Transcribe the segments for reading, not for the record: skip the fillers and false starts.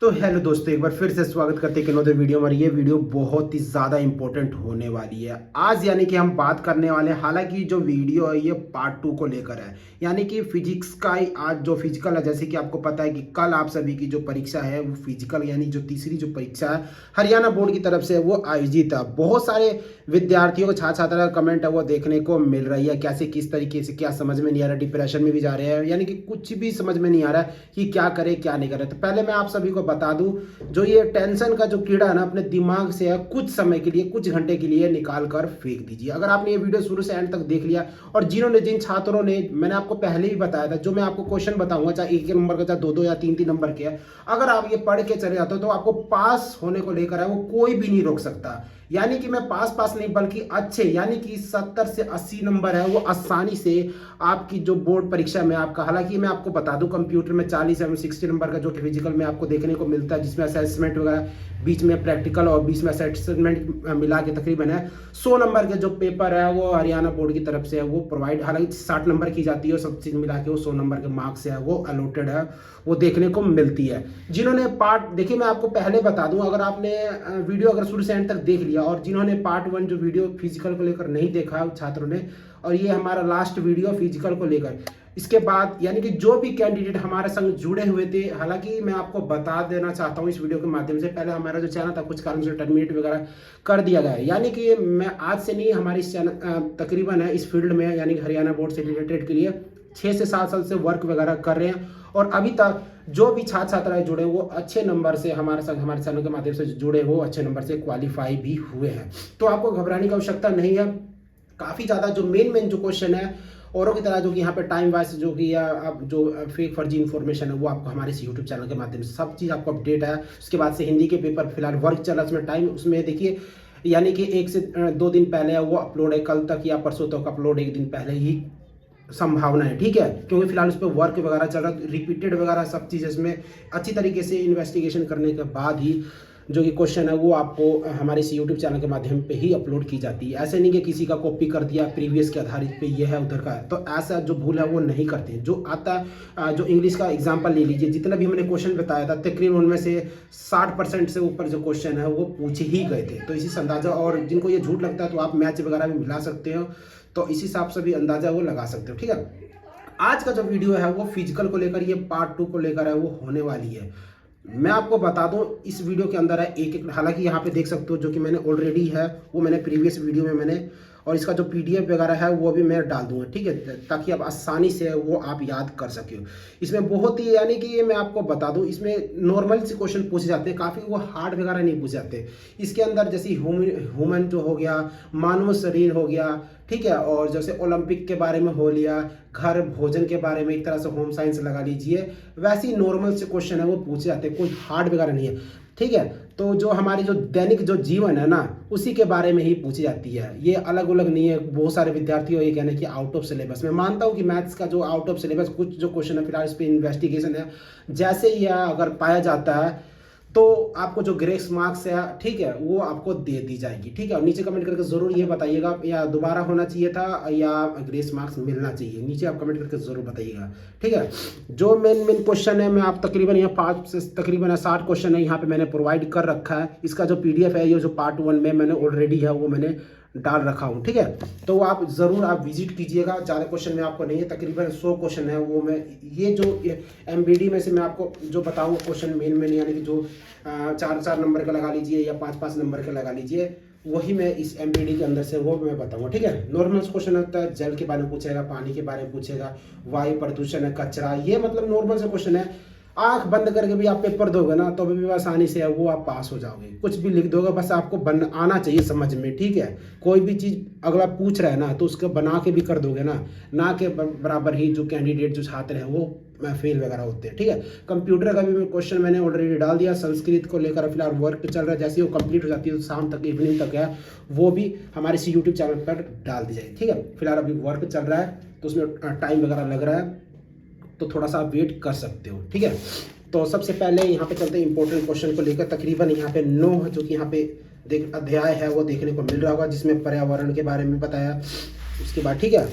तो हेलो दोस्तों, एक बार फिर से स्वागत करते हैं कि नोदर वीडियो में। ये वीडियो बहुत ही ज़्यादा इंपॉर्टेंट होने वाली है आज। यानी कि हम बात करने वाले हैं, हालांकि जो वीडियो है ये पार्ट 2 को लेकर है। यानी कि फिजिक्स का ही आज जो फिजिकल है, जैसे कि आपको पता है कि कल आप सभी की जो परीक्षा है वो फिजिकल यानी जो तीसरी जो परीक्षा है हरियाणा बोर्ड की तरफ से वो आयोजित है। बहुत सारे विद्यार्थियों को छात्र छात्रा का कमेंट है वो देखने को मिल रही है, कैसे किस तरीके से क्या समझ में नहीं आ रहा, डिप्रेशन में भी जा रहे हैं, यानी कि कुछ भी समझ में नहीं आ रहा है कि क्या करे क्या नहीं करे। तो पहले मैं आप सभी को बता दूं, जो ये टेंशन का जो कीड़ा है ना अपने दिमाग से कुछ समय के लिए, कुछ घंटे के लिए निकाल कर फेंक दीजिए। अगर आपने ये वीडियो शुरू से एंड तक देख लिया और जिन छात्रों ने, मैंने आपको पहले ही बताया था, जो मैं आपको क्वेश्चन बताऊंगा चाहे एक नंबर का चाहे दो या तीन नंबर के, अगर आप ये पढ़ के चले जाते हो तो आपको पास होने को लेकर है वो कोई भी नहीं रोक सकता। यानी कि मैं पास नहीं बल्कि अच्छे, यानी कि 70 से 80 नंबर है वो आसानी से आपकी जो बोर्ड परीक्षा में आपका, हालांकि मैं आपको बता दूं कंप्यूटर में 40 एवं 60 नंबर का जो कि फिजिकल में आपको देखने को मिलता है, जिसमें असेसमेंट वगैरह, बीच में प्रैक्टिकल और बीच में असेसमेंट मिला के तकरीबन है 100 नंबर के जो पेपर है वो हरियाणा बोर्ड की तरफ से है वो प्रोवाइड, हालांकि 60 नंबर की जाती है और सब चीज़ मिला के वो 100 नंबर के मार्क्स है वो अलॉटेड है, वो देखने को मिलती है। जिन्होंने पार्ट, देखिए मैं आपको पहले बता दूं, अगर आपने वीडियो अगर शुरू से एंड तक देख लिया और जिन्होंने पार्ट 1 जो वीडियो फिजिकल को लेकर नहीं देखा छात्रों ने, और ये हमारा लास्ट वीडियो फिजिकल को लेकर, इसके बाद यानी कि जो भी कैंडिडेट हमारे संग जुड़े हुए थे, हालांकि मैं आपको बता देना चाहता हूं इस वीडियो के माध्यम से, पहले हमारा जो चैनल था कुछ कारण से टर्मिनेट वगैरह कर दिया गया है। यानी कि मैं आज से नहीं, हमारी इस चैनल तकरीबन है इस फील्ड में, यानी कि हरियाणा बोर्ड से रिलेटेड के लिए 6 से 7 साल से वर्क वगैरह कर रहे हैं, और अभी तक जो भी छात्र छात्राएं जुड़े वो अच्छे नंबर से हमारे साथ, हमारे चैनल के माध्यम से जुड़े हो, अच्छे नंबर से क्वालिफाई भी हुए हैं। तो आपको घबराने की आवश्यकता नहीं है। काफ़ी ज़्यादा जो मेन जो क्वेश्चन है औरों की तरह, जो कि यहाँ पे टाइम वाइज जो कि या आप जो फेक फर्जी इन्फॉर्मेशन है वो आपको हमारे इस यूट्यूब चैनल के माध्यम से सब चीज़ आपको अपडेट है। उसके बाद से हिंदी के पेपर फिलहाल वर्क चल रहा है, उसमें टाइम, उसमें देखिए यानी कि 1 से 2 दिन पहले वो अपलोड है, कल तक या परसों तक अपलोड, एक दिन पहले ही संभावना है, ठीक है, क्योंकि फिलहाल उस पर वर्क वगैरह चल रहा है, रिपीटेड वगैरह सब चीज़ इसमें अच्छी तरीके से इन्वेस्टिगेशन करने के बाद ही जो कि क्वेश्चन है वो आपको हमारे इस यूट्यूब चैनल के माध्यम पे ही अपलोड की जाती है। ऐसे नहीं कि किसी का कॉपी कर दिया प्रीवियस के आधारित पे ये है उधर का है, तो ऐसा जो भूल है वो नहीं करते हैं। जो आता है, जो इंग्लिश का एग्जाम्पल ले लीजिए, जितना भी हमने क्वेश्चन बताया था तकरीबन उनमें से 60% से ऊपर जो क्वेश्चन है वो पूछे ही गए थे। तो इसी से अंदाजा, और जिनको ये झूठ लगता है तो आप मैच वगैरह भी मिला सकते हो, तो इसी हिसाब से भी अंदाजा वो लगा सकते हो, ठीक है। आज का जो वीडियो है वो फिजिकल को लेकर, ये पार्ट 2 को लेकर है, वो होने वाली है। मैं आपको बता दूं इस वीडियो के अंदर है एक एक, हालांकि यहाँ पे देख सकते हो जो कि मैंने ऑलरेडी है वो मैंने प्रीवियस वीडियो में मैंने, और इसका जो पीडीएफ वगैरह है वो भी मैं डाल दूंगा, ठीक है, ताकि आप आसानी से वो आप याद कर सके। इसमें बहुत ही, यानी कि ये मैं आपको बता दूं, इसमें नॉर्मल से क्वेश्चन पूछे जाते हैं, काफ़ी वो हार्ड वगैरह नहीं पूछे जाते। इसके अंदर जैसे ह्यूमन जो हो गया, मानव शरीर हो गया, ठीक है, और जैसे ओलंपिक के बारे में हो लिया, घर भोजन के बारे में, एक तरह से होम साइंस लगा लीजिए, वैसे ही नॉर्मल से क्वेश्चन है वो पूछे जाते हैं, कोई हार्ड वगैरह नहीं है, ठीक है। तो जो हमारी जो दैनिक जो जीवन है ना उसी के बारे में ही पूछी जाती है, ये अलग अलग नहीं है। बहुत सारे विद्यार्थियों ये कहना है कि आउट ऑफ सिलेबस। मैं मानता हूँ कि मैथ्स का जो आउट ऑफ सिलेबस कुछ जो क्वेश्चन है फिलहाल इस पर इन्वेस्टिगेशन है, जैसे ही अगर पाया जाता है तो आपको जो ग्रेस मार्क्स है, ठीक है, वो आपको दे दी जाएगी, ठीक है। और नीचे कमेंट करके जरूर ये बताइएगा या दोबारा होना चाहिए था या ग्रेस मार्क्स मिलना चाहिए, नीचे आप कमेंट करके जरूर बताइएगा, ठीक है। जो मेन क्वेश्चन है मैं आप तकरीबन यहाँ 5 से तकरीबन 60 क्वेश्चन है यहाँ पे मैंने प्रोवाइड कर रखा है। इसका जो पीडीएफ है ये जो पार्ट 1 में मैंने ऑलरेडी है वो मैंने डाल रखा हूँ, ठीक है। तो आप ज़रूर आप विजिट कीजिएगा। ज़्यादा क्वेश्चन में आपको नहीं है, तकरीबन 100 क्वेश्चन है वो मैं, ये जो एमबीडी में से मैं आपको जो बताऊँगा क्वेश्चन मेन यानी कि जो 4 नंबर का लगा लीजिए या 5 नंबर का लगा लीजिए, वही मैं इस एमबीडी के अंदर से वो मैं बताऊंगा, ठीक है। नॉर्मल क्वेश्चन होता है, जल के बारे में पूछेगा, पानी के बारे में पूछेगा, वायु प्रदूषण है, कचरा, ये मतलब नॉर्मल से क्वेश्चन है। आंख बंद करके भी आप पेपर दोगे ना तो भी आसानी से है वो आप पास हो जाओगे। कुछ भी लिख दोगे, बस आपको आना चाहिए समझ में, ठीक है। कोई भी चीज़ अगला पूछ रहा है ना तो उसको बना के भी कर दोगे ना के बराबर ही जो कैंडिडेट जो छात्र हैं वो फेल वगैरह होते हैं, ठीक है। कंप्यूटर का भी क्वेश्चन मैंने ऑलरेडी डाल दिया। संस्कृत को लेकर फिलहाल वर्क चल रहा है, जैसे वो कंप्लीट हो जाती है तो शाम तक, इवनिंग तक है, वो भी हमारे इसी यूट्यूब चैनल पर डाल दी जाएगी, ठीक है। फिलहाल अभी वर्क चल रहा है तो उसमें टाइम वगैरह लग रहा है, तो थोड़ा सा आप वेट कर सकते हो, ठीक है। तो सबसे पहले यहाँ पे चलते हैं इंपॉर्टेंट क्वेश्चन को लेकर। तकरीबन यहाँ पे 9 जो कि यहाँ पे अध्याय है वो देखने को मिल रहा होगा, जिसमें पर्यावरण के बारे में बताया। उसके बाद, ठीक है,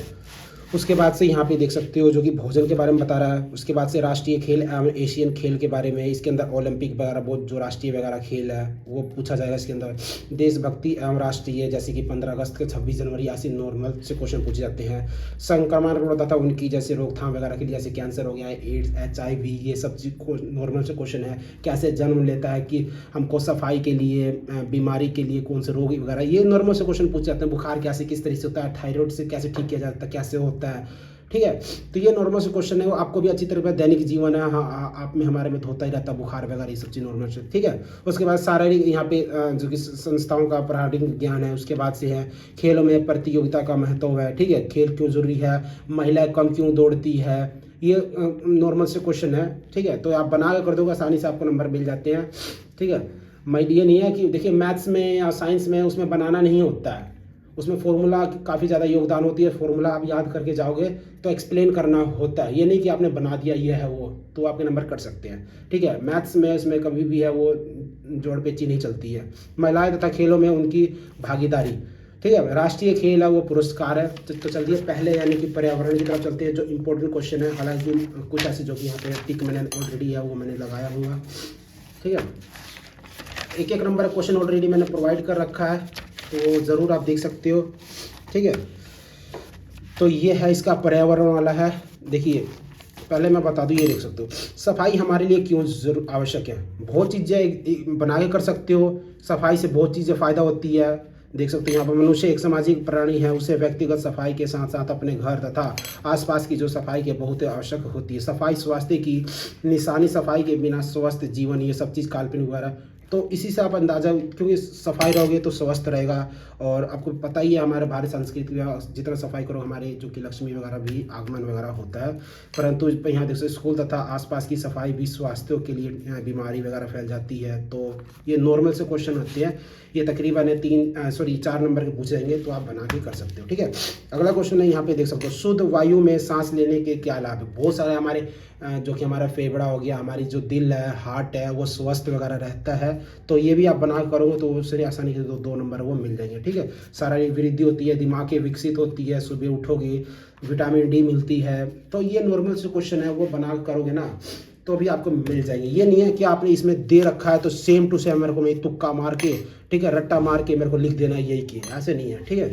उसके बाद से यहाँ पे देख सकते हो जो कि भोजन के बारे में बता रहा है। उसके बाद से राष्ट्रीय खेल एवं एशियन खेल के बारे में, इसके अंदर ओलंपिक वगैरह बहुत जो राष्ट्रीय वगैरह खेल है वो पूछा जाएगा इसके अंदर। देशभक्ति एवं राष्ट्रीय, जैसे कि 15 अगस्त के 26 जनवरी ऐसे नॉर्मल से क्वेश्चन पूछे जाते हैं। संक्रमण रोग तथा उनकी जैसे रोकथाम वगैरह के लिए, जैसे कैंसर हो गया, एड्स, HIV, ये सब चीज नॉर्मल से क्वेश्चन है। कैसे जन्म लेता है, कि हमको सफाई के लिए, बीमारी के लिए कौन से रोग वगैरह, ये नॉर्मल से क्वेश्चन पूछ जाते हैं। बुखार कैसे किस तरीके से होता है, थायराइड से कैसे ठीक किया जाता है, कैसे होता है, ठीक है। तो ये नॉर्मल से क्वेश्चन है, वो आपको भी अच्छी तरह दैनिक जीवन है, हाँ आप में हमारे में तो होता ही रहता है बुखार वगैरह, ये सब चीज़ नॉर्मल से, ठीक है। उसके बाद शारीरिक यहाँ पे जो कि संस्थाओं का प्रारंभिक ज्ञान है। उसके बाद से है खेलों में प्रतियोगिता का महत्व है, ठीक है, खेल क्यों जरूरी है, महिलाएं कम क्यों दौड़ती है, ये नॉर्मल से क्वेश्चन है, ठीक है। तो आप बना के कर दोगे आसानी से आपको नंबर मिल जाते हैं, ठीक है। ये नहीं है कि देखिए मैथ्स में या साइंस में उसमें बनाना नहीं होता है, उसमें फॉर्मूला काफ़ी ज़्यादा योगदान होती है। फॉर्मूला आप याद करके जाओगे तो एक्सप्लेन करना होता है, ये नहीं कि आपने बना दिया ये है वो, तो आपके नंबर कट सकते हैं, ठीक है। मैथ्स में इसमें कभी भी है वो जोड़ पेची नहीं चलती है। महिलाएं तथा खेलों में उनकी भागीदारी, ठीक है। राष्ट्रीय खेल है वो पुरस्कार है। तो चलिए पहले यानी कि पर्यावरण की तरफ चलते हैं, जो इंपॉर्टेंट क्वेश्चन है। हालांकि कुछ ऐसे जो कि यहाँ पे टिक मैंने ऑलरेडी है वो मैंने लगाया हुआ, ठीक है। एक एक नंबर क्वेश्चन ऑलरेडी मैंने प्रोवाइड कर रखा है, तो ज़रूर आप देख सकते हो, ठीक है। तो ये है इसका पर्यावरण वाला है। देखिए पहले मैं बता दूँ, ये देख सकते हो सफाई हमारे लिए क्यों जरूर आवश्यक है। बहुत चीज़ें बना के कर सकते हो, सफाई से बहुत चीज़ें फ़ायदा होती है। देख सकते हो यहाँ पर मनुष्य एक सामाजिक प्राणी है, उसे व्यक्तिगत सफाई के साथ साथ अपने घर तथा आसपास की जो सफाई की बहुत आवश्यक होती है। सफाई स्वास्थ्य की निशानी, सफाई के बिना स्वस्थ जीवन, ये सब चीज़ काल्पनिक वगैरह। तो इसी से आप अंदाज़ा, क्योंकि सफाई रहोगे तो स्वस्थ रहेगा। और आपको पता ही है हमारे भारत संस्कृति में जितना सफाई करो हमारे जो कि लक्ष्मी वगैरह भी आगमन वगैरह होता है। परंतु यहाँ देखो स्कूल तथा आसपास की सफाई भी स्वास्थ्य के लिए बीमारी वगैरह फैल जाती है। तो ये नॉर्मल से क्वेश्चन होते हैं, ये तकरीबन 4 नंबर के पूछे जाएंगे, तो आप बना के कर सकते हो, ठीक है। अगला क्वेश्चन है यहाँ पे देख सकते हो, शुद्ध वायु में सांस लेने के क्या लाभ है। बहुत सारे हमारे जो कि हमारा फेफड़ा हो गया, हमारी जो दिल है, हार्ट है, वो स्वस्थ वगैरह रहता है। तो ये भी आप बना करोगे तो उससे आसानी से 2 नंबर वो मिल जाएंगे, ठीक है। शारीरिक वृद्धि होती है, दिमाग की विकसित होती है, सुबह उठोगे, विटामिन डी मिलती है। तो ये नॉर्मल से क्वेश्चन है, वो बना करोगे ना तो भी आपको मिल जाएंगे। ये नहीं है कि आपने इसमें दे रखा है तो सेम टू सेम मेरे को मैं तुक्का मार के, ठीक है, रट्टा मार के मेरे को लिख देना यही किया, ऐसे नहीं है, ठीक है।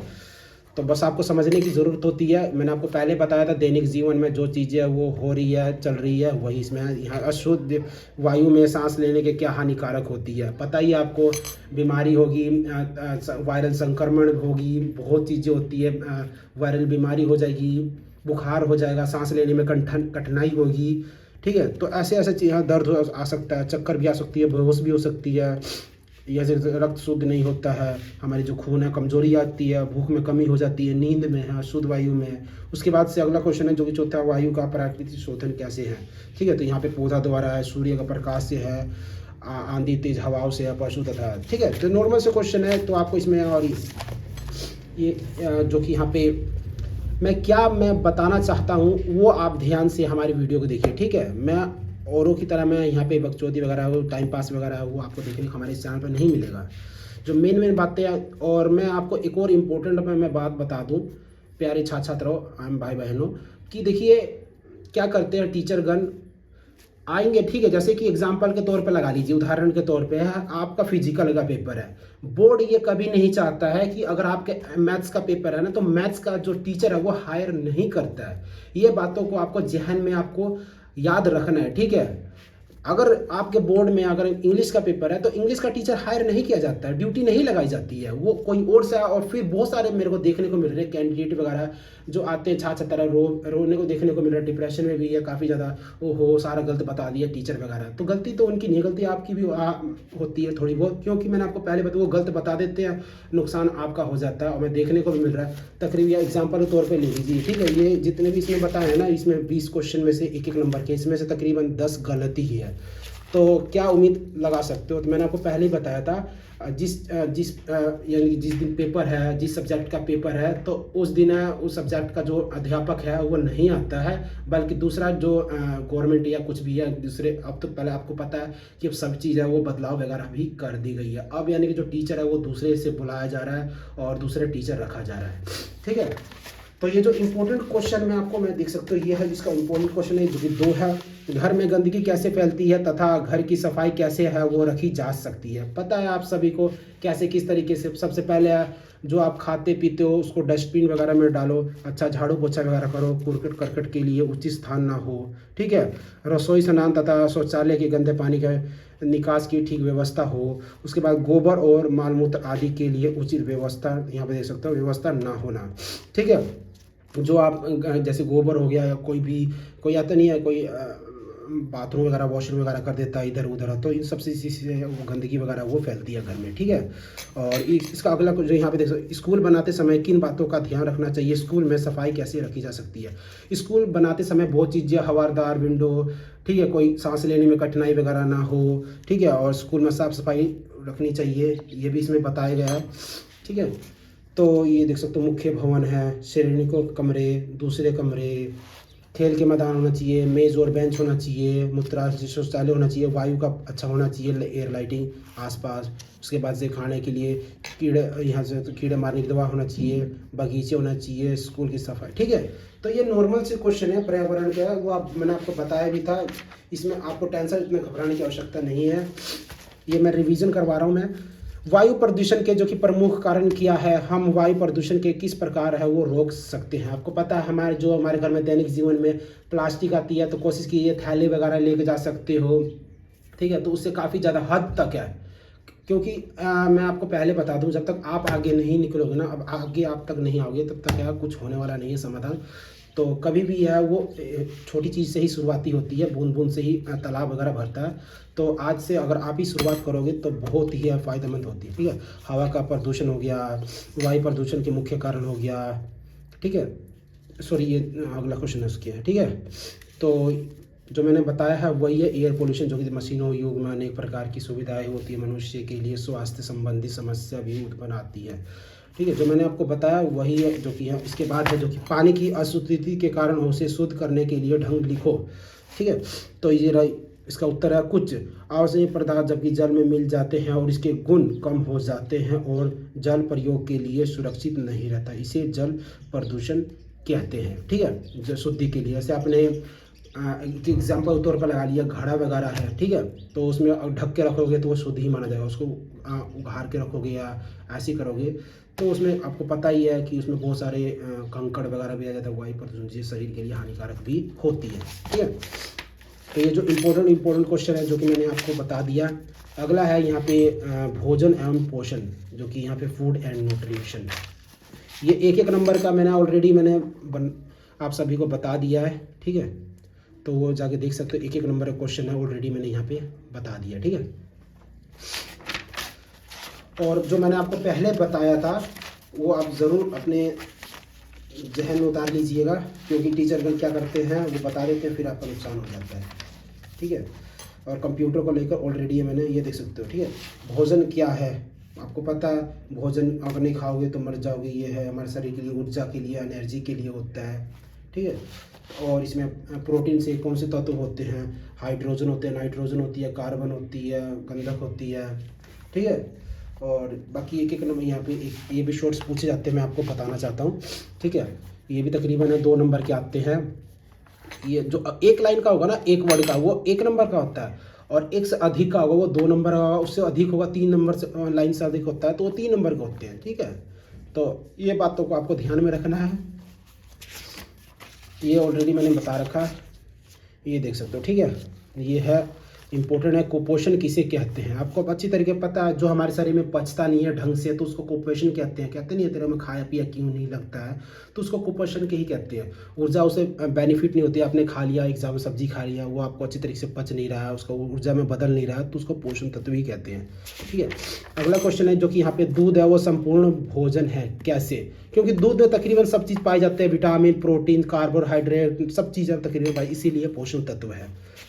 तो बस आपको समझने की ज़रूरत होती है। मैंने आपको पहले बताया था दैनिक जीवन में जो चीज़ें वो हो रही है, चल रही है, वही इसमें यहाँ अशुद्ध वायु में सांस लेने के क्या हानिकारक होती है पता ही आपको। बीमारी होगी, वायरल संक्रमण होगी, बहुत चीज़ें होती है, वायरल बीमारी हो जाएगी, बुखार हो जाएगा, सांस लेने में कठिनाई होगी, ठीक है। तो ऐसे ऐसे चीज़, दर्द आ सकता है, चक्कर भी आ सकती है, बेहोश भी हो सकती है, या रक्त शुद्ध नहीं होता है, हमारी जो खून है कमजोरी आती है, भूख में कमी हो जाती है, नींद में है, शुद्ध वायु में। उसके बाद से अगला क्वेश्चन है जो कि चौथा, वायु का प्राकृतिक शोधन कैसे है, ठीक है। तो यहाँ पे पौधा द्वारा है, सूर्य का प्रकाश से है, आंधी तेज हवाओं से है, पशु तथा, ठीक है। तो नॉर्मल से क्वेश्चन है, तो आपको इसमें और ये जो कि यहाँ पे मैं बताना चाहता हूँ वो आप ध्यान से हमारी वीडियो को देखिए, ठीक है। मैं औरों की तरह मैं यहाँ पे बकचोदी वगैरह हो, टाइम पास वगैरह वो आपको देखने को हमारे इस चैनल पर नहीं मिलेगा। जो मेन बातें, और मैं आपको एक और इम्पोर्टेंट मैं बात बता दूँ प्यारे छात्र छात्राओं, आम भाई बहनों, कि देखिए क्या करते हैं टीचरगण आएंगे, ठीक है। जैसे कि एग्जाम्पल के तौर पे लगा लीजिए, उदाहरण के तौर पे है आपका फिजिकल का पेपर है। बोर्ड ये कभी नहीं चाहता है कि अगर आपके मैथ्स का पेपर है ना, तो मैथ्स का जो टीचर है वो हायर नहीं करता है। ये बातों को आपको जहन में आपको याद रखना है, ठीक है। अगर आपके बोर्ड में अगर इंग्लिश का पेपर है तो इंग्लिश का टीचर हायर नहीं किया जाता है, ड्यूटी नहीं लगाई जाती है, वो कोई और सा। और फिर बहुत सारे मेरे को देखने को मिल रहे हैं कैंडिडेट वगैरह जो आते हैं छात्र तरह रोने को देखने को मिल रहा है, डिप्रेशन में भी है काफ़ी ज़्यादा, ओहो सारा गलत बता दिया टीचर वगैरह। तो गलती तो उनकी नहीं, गलती आपकी भी होती है थोड़ी बहुत, क्योंकि मैंने आपको पहले बताया वो गलत बता देते हैं, नुकसान आपका हो जाता है। और मैं देखने को भी मिल रहा है तकरीबन, एग्जाम्पल के तौर पर ले लीजिए, ठीक है। ये जितने भी इसमें बताए हैं ना, इसमें 20 क्वेश्चन में से एक नंबर के, इसमें से तकरीबन 10 गलती ही है। तो क्या उम्मीद लगा सकते हो। तो मैंने आपको पहले ही बताया था यानी जिस दिन पेपर है, जिस सब्जेक्ट का पेपर है, तो उस दिन उस सब्जेक्ट का जो अध्यापक है वो नहीं आता है, बल्कि दूसरा जो गवर्नमेंट या कुछ भी है दूसरे। अब तो पहले आपको पता है कि अब सब चीज़ है वो बदलाव वगैरह भी कर दी गई है। अब यानी कि जो टीचर है वो दूसरे से बुलाया जा रहा है और दूसरे टीचर रखा जा रहा है, ठीक है। तो ये जो इम्पोर्टेंट क्वेश्चन मैं देख सकता हूँ, ये है जिसका इम्पोर्टेंट क्वेश्चन है, जो कि 2 है। घर में गंदगी कैसे फैलती है तथा घर की सफाई कैसे है वो रखी जा सकती है। पता है आप सभी को कैसे किस तरीके से। सबसे पहले जो आप खाते पीते हो उसको डस्टबिन वगैरह में डालो, अच्छा झाड़ू पोछा वगैरह करो, कुरकट करकट के लिए उचित स्थान ना हो, ठीक है। रसोई स्नान तथा शौचालय के गंदे पानी का निकास की ठीक व्यवस्था हो। उसके बाद गोबर और मालमूत्र आदि के लिए उचित व्यवस्था, यहाँ पे देख सकते हो, व्यवस्था ना होना, ठीक है। जो आप जैसे गोबर हो गया या कोई आता नहीं है, कोई बाथरूम वगैरह वॉशरूम वगैरह कर देता है इधर उधर, तो इन सब से वो गंदगी वगैरह वो फैलती है घर में, ठीक है। और इसका अगला जो यहाँ पे देख सकते, स्कूल बनाते समय किन बातों का ध्यान रखना चाहिए, स्कूल में सफाई कैसे रखी जा सकती है। स्कूल बनाते समय बहुत चीज़ें, हवादार विंडो, ठीक है, कोई सांस लेने में कठिनाई वगैरह ना हो, ठीक है। और स्कूल में साफ़ सफाई रखनी चाहिए, ये भी इसमें बताया गया है, ठीक है। तो ये देख सकते हो, मुख्य भवन है, श्रेणिकों कमरे, दूसरे कमरे, खेल के मैदान होना चाहिए, मेज़ और बेंच होना चाहिए, मूत्राशय शौचालय होना चाहिए, वायु का अच्छा होना चाहिए, एयर लाइटिंग आसपास। उसके बाद से खाने के लिए कीड़े, यहाँ से तो कीड़े मारने की दवा होना चाहिए, बगीचे होना चाहिए, स्कूल की सफाई, ठीक है। तो ये नॉर्मल से क्वेश्चन है पर्यावरण का, वो मैंने आपको बताया भी था। इसमें आपको टेंशन इतना घबराने की आवश्यकता नहीं है, ये मैं रिवीजन करवा रहा हूँ मैं। वायु प्रदूषण के जो कि प्रमुख कारण क्या है, हम वायु प्रदूषण के किस प्रकार है वो रोक सकते हैं। आपको पता है हमारे घर में दैनिक जीवन में प्लास्टिक आती है, तो कोशिश कीजिए थैले वगैरह लेके जा सकते हो, ठीक है। तो उससे काफ़ी ज़्यादा हद तक है, क्योंकि मैं आपको पहले बता दूं, जब तक आप आगे नहीं निकलोगे ना, अब आगे आप तक नहीं आओगे, तब तक कुछ होने वाला नहीं है समाधान। तो कभी भी वो छोटी चीज़ से ही शुरुआती होती है, बूंद बूंद से ही तालाब वगैरह भरता है। तो आज से अगर आप ही शुरुआत करोगे तो बहुत ही फ़ायदेमंद होती है, ठीक है। हवा का प्रदूषण हो गया, वायु प्रदूषण के मुख्य कारण हो गया, ठीक है। सॉरी, ये अगला क्वेश्चन है उसके, ठीक है। तो जो मैंने बताया है वही है एयर पोल्यूशन, जो कि मशीनों युग में अनेक प्रकार की सुविधाएं होती है, मनुष्य के लिए स्वास्थ्य संबंधी समस्या भी उत्पन्न आती है, ठीक है। जो मैंने आपको बताया वही है, जो कि इसके बाद है, जो कि पानी की अशुद्धि के कारण उसे शुद्ध करने के लिए ढंग लिखो, ठीक है। तो ये इसका उत्तर है, कुछ आवश्यक पदार्थ जबकि जल में मिल जाते हैं और इसके गुण कम हो जाते हैं और जल प्रयोग के लिए सुरक्षित नहीं रहता, इसे जल प्रदूषण कहते हैं, ठीक है। जो शुद्धि के लिए, जैसे आपने एग्जाम्पल तौर पर लगा लिया, घड़ा वगैरह है, ठीक है, तो उसमें ढक के रखोगे तो वो शुद्ध ही माना जाएगा। उसको उघार के रखोगे या ऐसे करोगे तो उसमें आपको पता ही है कि उसमें बहुत सारे कंकड़ वगैरह भी आ जाता है, वायु प्रदूषण जी शरीर के लिए हानिकारक भी होती है, ठीक है। तो ये जो इम्पोर्टेंट क्वेश्चन है जो कि मैंने आपको बता दिया। अगला है यहाँ पे भोजन एवं पोषण, जो कि यहाँ पे फूड एंड न्यूट्रिशन। ये एक नंबर का मैंने ऑलरेडी आप सभी को बता दिया है, ठीक है। तो वो जाके देख सकते हो, एक नंबर का क्वेश्चन है, ऑलरेडी मैंने यहाँ पे बता दिया, ठीक है। और जो मैंने आपको पहले बताया था वो आप ज़रूर अपने जहन में उतार लीजिएगा, क्योंकि टीचरगण क्या करते हैं वो बता देते हैं, फिर आपका नुकसान हो जाता है, ठीक है। और कंप्यूटर को लेकर ऑलरेडी मैंने ये देख सकते हो, ठीक है। भोजन क्या है, आपको पता है, भोजन अगर नहीं खाओगे तो मर जाओगे, ये है हमारे शरीर के लिए, ऊर्जा के लिए, एनर्जी के लिए होता है, ठीक है। और इसमें प्रोटीन से कौन से तत्व होते हैं, हाइड्रोजन होते हैं, नाइट्रोजन होती है, कार्बन होती है, गंधक होती है, ठीक है। और बाकी एक नंबर यहाँ पे ये भी शॉर्ट्स पूछे जाते हैं, मैं आपको बताना चाहता हूँ, ठीक है। ये भी तकरीबन 2 नंबर के आते हैं। ये जो एक लाइन का होगा ना, एक वर्ड का, वो 1 नंबर का होता है, और एक से अधिक का होगा वो 2 नंबर का होगा, उससे अधिक होगा 3 नंबर से लाइन से अधिक होता है तो वो 3 नंबर के होते हैं, ठीक है। तो ये बातों को आपको ध्यान में रखना है, ये ऑलरेडी मैंने बता रखा है, ये देख सकते हो, ठीक है। ये है इम्पोर्टेंट है, कुपोषण किसे कहते हैं, आपको अच्छी तरीके पता है। जो हमारे शरीर में पचता नहीं है ढंग से तो उसको कुपोषण कहते हैं, कहते नहीं है तेरे में खाया पिया क्यों नहीं लगता है, तो उसको कुपोषण के ही कहते हैं। ऊर्जा उसे बेनिफिट नहीं होती, आपने खा लिया, एग्जाम में सब्जी खा लिया, वो आपको अच्छी तरीके से पच नहीं रहा है, उसको ऊर्जा में बदल नहीं रहा है, तो उसको पोषण तत्व ही कहते हैं, ठीक है। अगला क्वेश्चन है, जो कि यहाँ पे दूध है वो संपूर्ण भोजन है, कैसे, क्योंकि दूध में तकरीबन सब चीज़ पाई जाते हैं, विटामिन, प्रोटीन, कार्बोहाइड्रेट, सब चीज़ें तकरीबन पाई, इसीलिए पोषण तत्व है,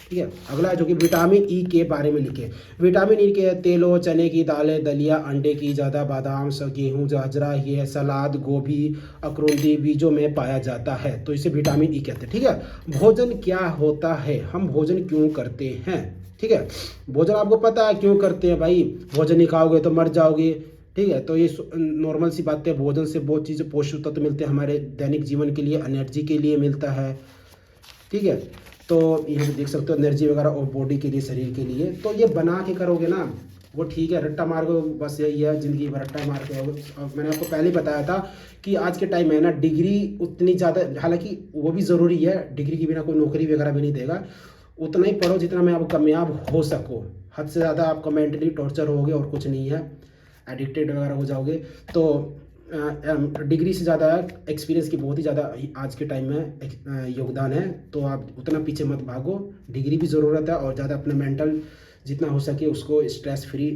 ठीक है। अगला है जो कि विटामिन ई के बारे में लिखे। विटामिन ई के तेलों, चने की दालें, दलिया, अंडे की ज़्यादा, बादाम, गेहूँ, गाजरा, ये सलाद, गोभी, अकरोंदी बीजों में पाया जाता है, तो इसे विटामिन ई कहते हैं, ठीक है। भोजन क्या होता है, हम भोजन क्यों करते हैं, ठीक है। भोजन आपको पता है क्यों करते हैं भाई, भोजन नहीं खाओगे तो मर जाओगे, ठीक है। तो ये नॉर्मल सी बात है, भोजन से बहुत चीज़ें पोषक तत्व मिलते हैं हमारे दैनिक जीवन के लिए, एनर्जी के लिए मिलता है। ठीक है। तो यहाँ पे देख सकते हो एनर्जी वगैरह और बॉडी के लिए, शरीर के लिए। तो ये बना के करोगे ना वो ठीक है, रट्टा मार को बस यही है, ज़िंदगी भर रट्टा मार के। मैंने आपको पहले ही बताया था कि आज के टाइम में ना डिग्री उतनी ज़्यादा, हालांकि वो भी ज़रूरी है, डिग्री के बिना कोई नौकरी वगैरह भी नहीं देगा। उतना ही पढ़ो जितना में आप कामयाब हो सको। हद से ज़्यादा आपका मेंटली टॉर्चर होगे और कुछ नहीं है, एडिक्टेड वगैरह हो जाओगे। तो डिग्री से ज़्यादा एक्सपीरियंस की बहुत ही ज़्यादा आज के टाइम में योगदान है। तो आप उतना पीछे मत भागो, डिग्री भी ज़रूरत है, और ज़्यादा अपने मेंटल जितना हो सके उसको स्ट्रेस फ्री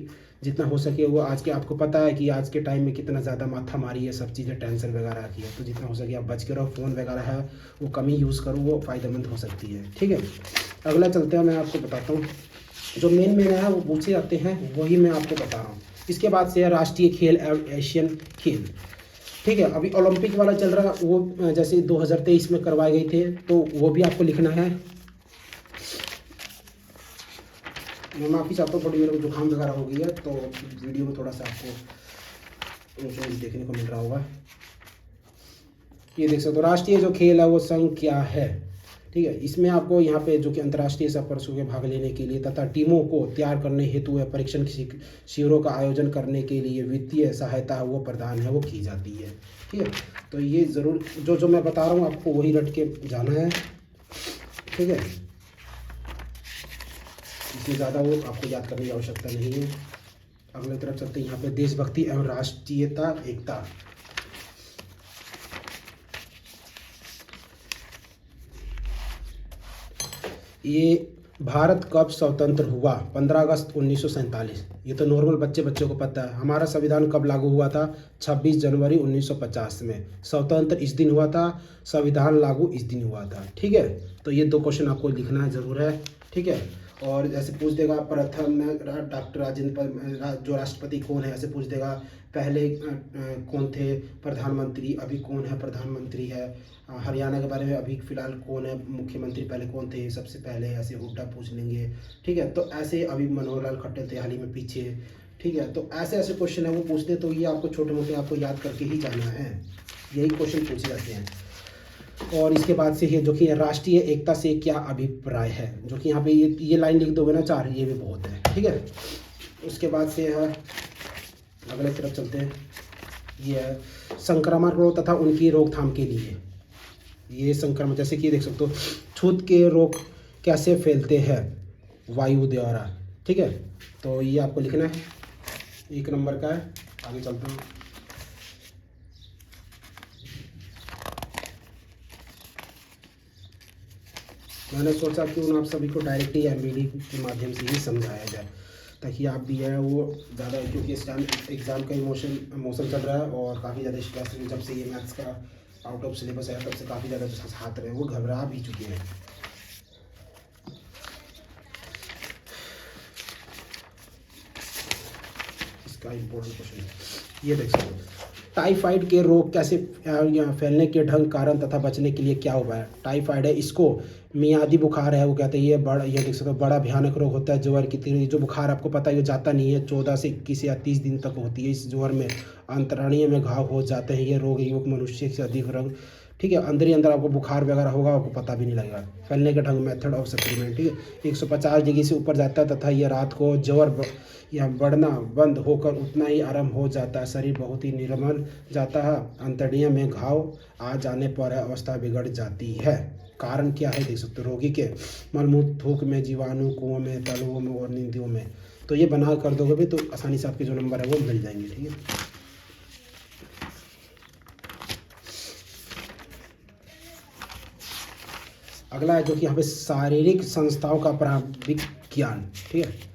जितना हो सके वो। आज के आपको पता है कि आज के टाइम में कितना ज़्यादा माथा मारी है, सब चीज़ें टेंशन वगैरह की है। तो जितना हो सके आप बच के रहो, फ़ोन वगैरह है वो कम ही यूज़ करो, वो फ़ायदेमंद हो सकती है। ठीक है। अगला चलते हैं, मैं आपको बताता हूँ जो मेन है वो पूछे जाते हैं, वही मैं आपको बता रहा हूँ। इसके बाद से है राष्ट्रीय खेल एवं एशियन खेल। ठीक है। अभी ओलंपिक वाला चल रहा है, वो जैसे 2023 में करवाए गए थे, तो वो भी आपको लिखना है। मैं माफ़ी चाहता हूँ, थोड़ी मेरे को जुकाम वगैरह हो गई है, तो वीडियो में थोड़ा सा आपको ऊँच देखने को मिल रहा होगा। ये देख सकते हो, राष्ट्रीय जो खेल है वो संघ क्या है। ठीक है। इसमें आपको यहाँ पे जो कि अंतर्राष्ट्रीय स्पर्शों के भाग लेने के लिए तथा टीमों को तैयार करने हेतु या परीक्षण शिविरों का आयोजन करने के लिए वित्तीय सहायता वो प्रदान है, वो की जाती है। ठीक है। तो ये ज़रूर जो मैं बता रहा हूँ आपको वही रट के जाना है। ठीक है। इससे ज़्यादा वो आपको याद करने की आवश्यकता नहीं है। अगले तरफ चलते हैं, यहाँ पे देशभक्ति एवं राष्ट्रीयता एकता। ये भारत कब स्वतंत्र हुआ? 15 अगस्त 1947। ये तो नॉर्मल बच्चों को पता है। हमारा संविधान कब लागू हुआ था? 26 जनवरी 1950 में। स्वतंत्र इस दिन हुआ था, संविधान लागू इस दिन हुआ था। ठीक है। तो ये 2 क्वेश्चन आपको लिखना ज़रूर है। ठीक है। और ऐसे पूछ देगा प्रथम डॉक्टर राजेंद्र जो राष्ट्रपति कौन है, ऐसे पूछ देगा। पहले कौन थे प्रधानमंत्री, अभी कौन है प्रधानमंत्री है। हरियाणा के बारे में अभी फ़िलहाल कौन है मुख्यमंत्री, पहले कौन थे सबसे पहले, ऐसे उल्टा पूछ लेंगे। ठीक है। तो ऐसे अभी मनोहर लाल खट्टर थे हाल ही में पीछे। ठीक है। तो ऐसे ऐसे क्वेश्चन है वो पूछते हैं, तो ये आपको छोटे मोटे आपको याद करके ही जाना है, यही क्वेश्चन पूछे जाते हैं। और इसके बाद से ये जो कि राष्ट्रीय एकता से क्या अभिप्राय है, जो कि यहाँ पे ये लाइन लिख दोगे ना 4, ये भी बहुत है। ठीक है। उसके बाद से है, अगले तरफ चलते हैं, ये है संक्रमण रोग तथा उनकी रोकथाम के लिए। ये संक्रमण जैसे कि देख सकते हो, छूत के रोग कैसे फैलते हैं? वायु द्वारा। ठीक है। तो ये आपको लिखना है, 1 नंबर का है। आगे चलता हूँ। मैंने सोचा कि उन आप सभी को डायरेक्ट ही एमबीडी के माध्यम से ही समझाया जाए, ताकि आप भी है वो ज़्यादा, क्योंकि इस टाइम एग्ज़ाम का मौसम चल रहा है और काफ़ी ज़्यादा स्ट्रेस में, जब से ये मैथ्स का आउट ऑफ सिलेबस आया तब से काफ़ी ज़्यादा जो छात्र हैं वो घबरा भी चुके हैं। इसका इम्पोर्टेंट क्वेश्चन है, ये देख सकते हो, टाइफाइड के रोग कैसे फैलने के ढंग, कारण तथा बचने के लिए क्या उपाय है? टाइफाइड है, इसको मियादी बुखार है वो कहते हैं। ये देख सकते हो बड़ा भयानक रोग होता है। ज्वर की तीव्र जो बुखार आपको पता है ये जाता नहीं है, 14 से 21 या 30 दिन तक होती है। इस ज्वर में अंतरणीय में घाव हो जाते हैं। ये रोग युवक मनुष्य से अधिक रंग। ठीक है। अंदर ही अंदर आपको बुखार वगैरह होगा, आपको पता भी नहीं लगेगा। फैलने का ढंग, मेथड ऑफ सप्लीमेंट। ठीक है। 150 डिग्री से ऊपर जाता है तथा यह रात को ज्वर या बढ़ना बंद होकर उतना ही आराम हो जाता है। शरीर बहुत ही निर्मल जाता है। अंतड़ियों में घाव आ जाने पर अवस्था बिगड़ जाती है। कारण क्या है देख सकते हो, रोगी के मलमूत्र, थूक में, जीवाणु, कुओं में, तलुओं में और नींदियों में। तो ये बना कर दोगे भी तो आसानी से आपके जो नंबर है वो मिल जाएंगे। ठीक है। अगला है जो कि यहाँ पे शारीरिक संस्थाओं का प्रारंभिक ज्ञान। ठीक है।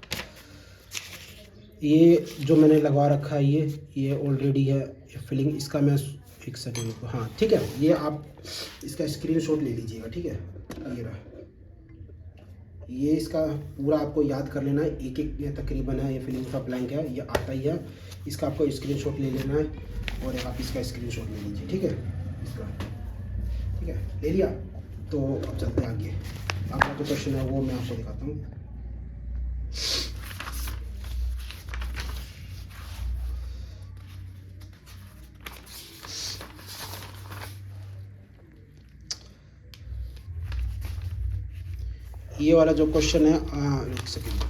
ये जो मैंने लगवा रखा है ये ऑलरेडी है फिलिंग, इसका मैं 1 सेकेंड को, हाँ ठीक है। ये आप इसका स्क्रीनशॉट ले लीजिएगा। ठीक है। ये रहा, ये इसका पूरा आपको याद कर लेना है। एक ये तकरीबन है, ये फिलिंग का ब्लैंक है, ये आता ही है। इसका आपको स्क्रीनशॉट ले लेना है और आप इसका स्क्रीनशॉट ले लीजिए। ठीक है। इसका ठीक है, ले लिया। तो अब चलते हैं आगे। आपका जो क्वेश्चन है वो मैं आपको दिखाता हूँ। ये वाला जो क्वेश्चन है, एक सेकेंड,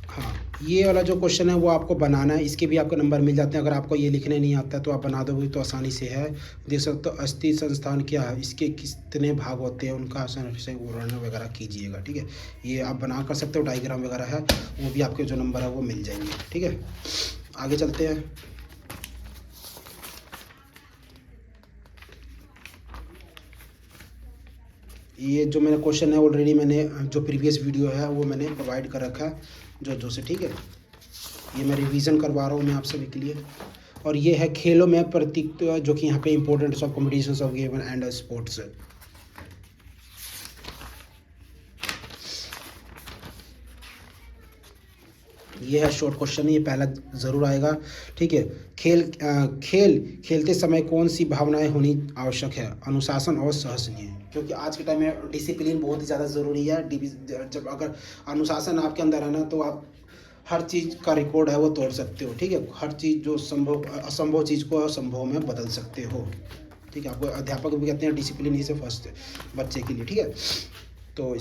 हाँ ये वाला जो क्वेश्चन है वो आपको बनाना है। इसके भी आपको नंबर मिल जाते हैं। अगर आपको ये लिखने नहीं आता तो आप बना दोगे तो आसानी से है। देख सकते हो अस्थि संस्थान क्या है, इसके कितने भाग होते हैं, उनका आसानी से वर्णन वगैरह कीजिएगा। ठीक है, ये आप बना कर सकते हो, डायग्राम वगैरह है, वो भी आपके जो नंबर है वो मिल जाएंगे। ठीक है, आगे चलते हैं। ये जो मेरा क्वेश्चन है ऑलरेडी मैंने जो प्रीवियस वीडियो है वो मैंने प्रोवाइड कर रखा है जो से। ठीक है, ये मैं रिवीजन करवा रहा हूँ मैं आप सभी के लिए। और ये है खेलों में प्रतीक, जो कि यहाँ पे importance of competitions of game and sports. ये है शॉर्ट क्वेश्चन, ये पहला ज़रूर आएगा। ठीक है, खेलते समय कौन सी भावनाएं होनी आवश्यक है, अनुशासन और सहसनीय। क्योंकि आज के टाइम में डिसिप्लिन बहुत ही ज़्यादा ज़रूरी है। जब अगर अनुशासन आपके अंदर है ना तो आप हर चीज़ का रिकॉर्ड है वो तोड़ सकते हो। ठीक है, हर चीज़ जो असंभव चीज़ को असंभव में बदल सकते हो। ठीक है, आपको अध्यापक भी कहते हैं डिसिप्लिन ही से फर्स्ट बच्चे के लिए। ठीक है, तो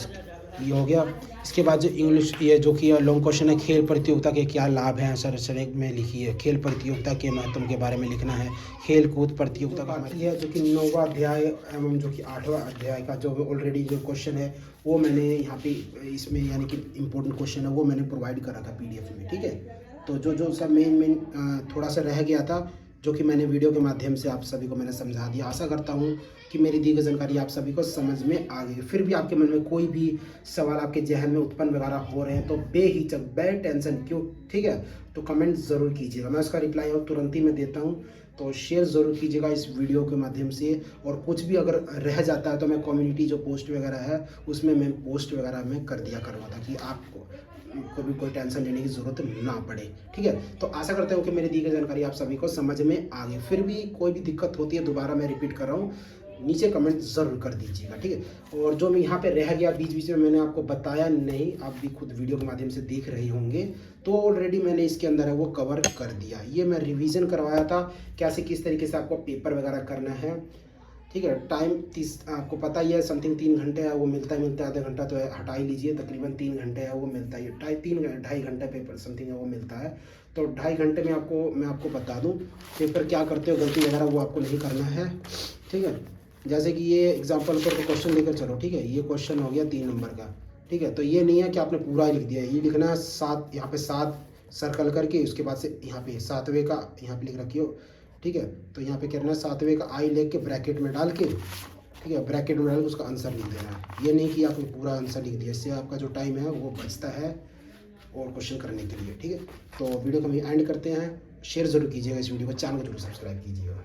ये हो गया। इसके बाद जो इंग्लिश, ये जो कि लॉन्ग क्वेश्चन है, खेल प्रतियोगिता के क्या लाभ हैं सर में लिखिए। खेल प्रतियोगिता के महत्व के बारे में लिखना है। खेल कूद प्रतियोगिता का है जो कि 9वां अध्याय एवं जो कि 8वां अध्याय का जो ऑलरेडी जो क्वेश्चन है वो मैंने यहाँ पे इसमें यानी कि इम्पोर्टेंट क्वेश्चन है वो मैंने प्रोवाइड करा था PDF में। ठीक है, तो जो सब मेन थोड़ा सा रह गया था जो कि मैंने वीडियो के माध्यम से आप सभी को मैंने समझा दिया। आशा करता हूँ कि मेरी दी गई जानकारी आप सभी को समझ में आ गई। फिर भी आपके मन में कोई भी सवाल आपके जहन में उत्पन्न वगैरह हो रहे हैं तो बेहिचक, बे टेंशन क्यों, ठीक है, तो कमेंट ज़रूर कीजिएगा। मैं उसका रिप्लाई और तुरंत ही मैं देता हूँ। तो शेयर ज़रूर कीजिएगा इस वीडियो के माध्यम से। और कुछ भी अगर रह जाता है तो मैं कम्युनिटी जो पोस्ट वगैरह है उसमें मैं पोस्ट वगैरह में कर दिया करूँगा ताकि आपको को भी कोई टेंशन लेने की ज़रूरत ना पड़े। ठीक है, तो आशा करते हो कि मेरी दी गई जानकारी आप सभी को समझ में आ गई। फिर भी कोई भी दिक्कत होती है दोबारा मैं रिपीट कर रहा हूँ, नीचे कमेंट ज़रूर कर दीजिएगा। ठीक है, और जो मैं यहाँ पे रह गया बीच बीच में मैंने आपको बताया नहीं, आप भी खुद वीडियो के माध्यम से देख रहे होंगे, तो ऑलरेडी मैंने इसके अंदर है वो कवर कर दिया। ये मैं रिवीजन करवाया था कैसे किस तरीके से आपको पेपर वगैरह करना है। ठीक है, टाइम 30 आपको पता ही है, समथिंग 3 घंटे है वो मिलता है आधा घंटा तो हटा ही लीजिए, तकरीबन 3 घंटे है वो मिलता है। 2.5 घंटे पेपर समथिंग है वो मिलता है। तो 2.5 घंटे में मैं आपको बता दूं पेपर क्या करते हो, गलती वगैरह वो आपको नहीं करना है। ठीक है, जैसे कि ये एग्जाम्पल पर क्वेश्चन लेकर चलो। ठीक है, ये क्वेश्चन हो गया 3 नंबर का। ठीक है, तो ये नहीं है कि आपने पूरा लिख दिया, ये लिखना है 7, यहाँ पे 7 सर्कल करके उसके बाद से यहाँ पे 7वें का यहाँ पे लिख रखियो। ठीक है, तो यहाँ पे करना है 7वें का आई लेके ब्रैकेट में डाल के, ठीक है, ब्रैकेट में डाल के उसका आंसर लिख देना है। ये नहीं कि आपने पूरा आंसर लिख दिया, इससे आपका जो टाइम है वो बचता है और क्वेश्चन करने के लिए। ठीक है, तो वीडियो को हम एंड करते हैं। शेयर ज़रूर कीजिएगा इस वीडियो को, चैनल को जरूर सब्सक्राइब कीजिएगा।